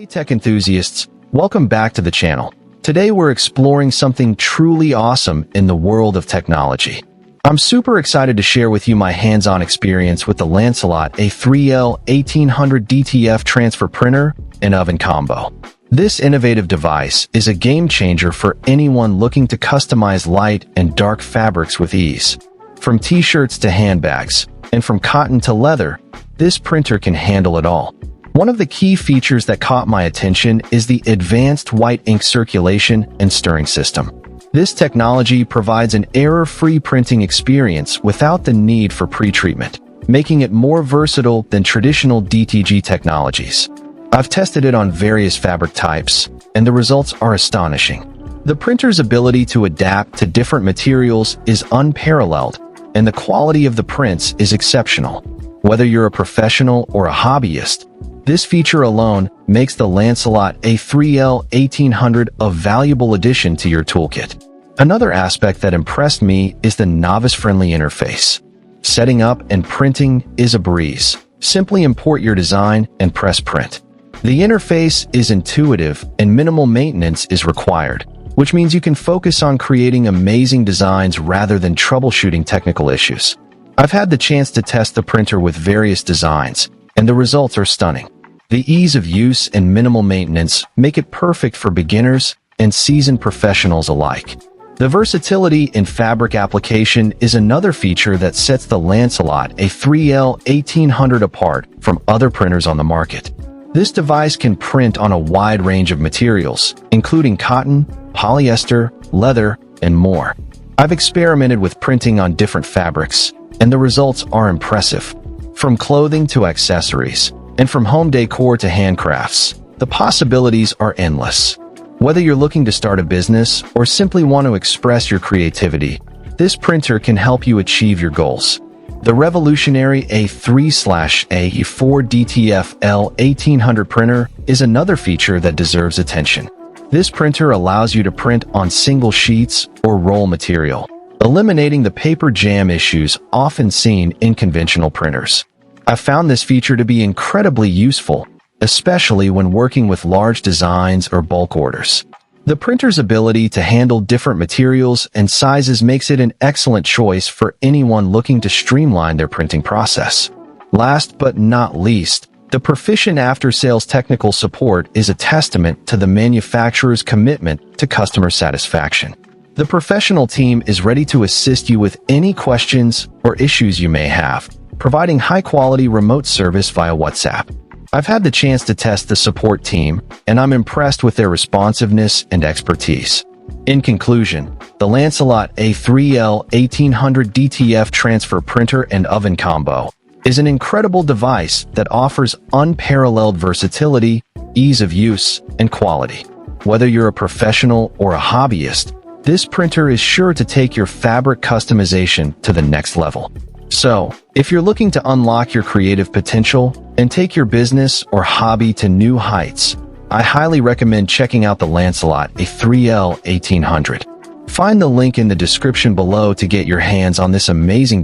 Hey tech enthusiasts, welcome back to the channel. Today we're exploring something truly awesome in the world of technology. I'm super excited to share with you my hands-on experience with the Lancelot A3L1800 DTF transfer printer and oven combo. This innovative device is a game changer for anyone looking to customize light and dark fabrics with ease. From t-shirts to handbags, and from cotton to leather, this printer can handle it all. One of the key features that caught my attention is the advanced white ink circulation and stirring system. This technology provides an error-free printing experience without the need for pre-treatment, making it more versatile than traditional DTG technologies. I've tested it on various fabric types, and the results are astonishing. The printer's ability to adapt to different materials is unparalleled, and the quality of the prints is exceptional. Whether you're a professional or a hobbyist, this feature alone makes the Lancelot A3L1800 a valuable addition to your toolkit. Another aspect that impressed me is the novice-friendly interface. Setting up and printing is a breeze. Simply import your design and press print. The interface is intuitive and minimal maintenance is required, which means you can focus on creating amazing designs rather than troubleshooting technical issues. I've had the chance to test the printer with various designs, and the results are stunning. The ease of use and minimal maintenance make it perfect for beginners and seasoned professionals alike. The versatility in fabric application is another feature that sets the Lancelot A3L1800 apart from other printers on the market. This device can print on a wide range of materials, including cotton, polyester, leather, and more. I've experimented with printing on different fabrics, and the results are impressive. From clothing to accessories, and from home decor to handcrafts, the possibilities are endless. Whether you're looking to start a business or simply want to express your creativity, this printer can help you achieve your goals. The revolutionary A3/A4 DTF L1800 printer is another feature that deserves attention. This printer allows you to print on single sheets or roll material, eliminating the paper jam issues often seen in conventional printers. I found this feature to be incredibly useful, especially when working with large designs or bulk orders. The printer's ability to handle different materials and sizes makes it an excellent choice for anyone looking to streamline their printing process. Last but not least, the proficient after-sales technical support is a testament to the manufacturer's commitment to customer satisfaction. The professional team is ready to assist you with any questions or issues you may have, providing high-quality remote service via WhatsApp. I've had the chance to test the support team, and I'm impressed with their responsiveness and expertise. In conclusion, the Lancelot A3L1800 DTF transfer printer and oven combo is an incredible device that offers unparalleled versatility, ease of use, and quality. Whether you're a professional or a hobbyist, this printer is sure to take your fabric customization to the next level. So, if you're looking to unlock your creative potential and take your business or hobby to new heights, I highly recommend checking out the Lancelot A3L1800. Find the link in the description below to get your hands on this amazing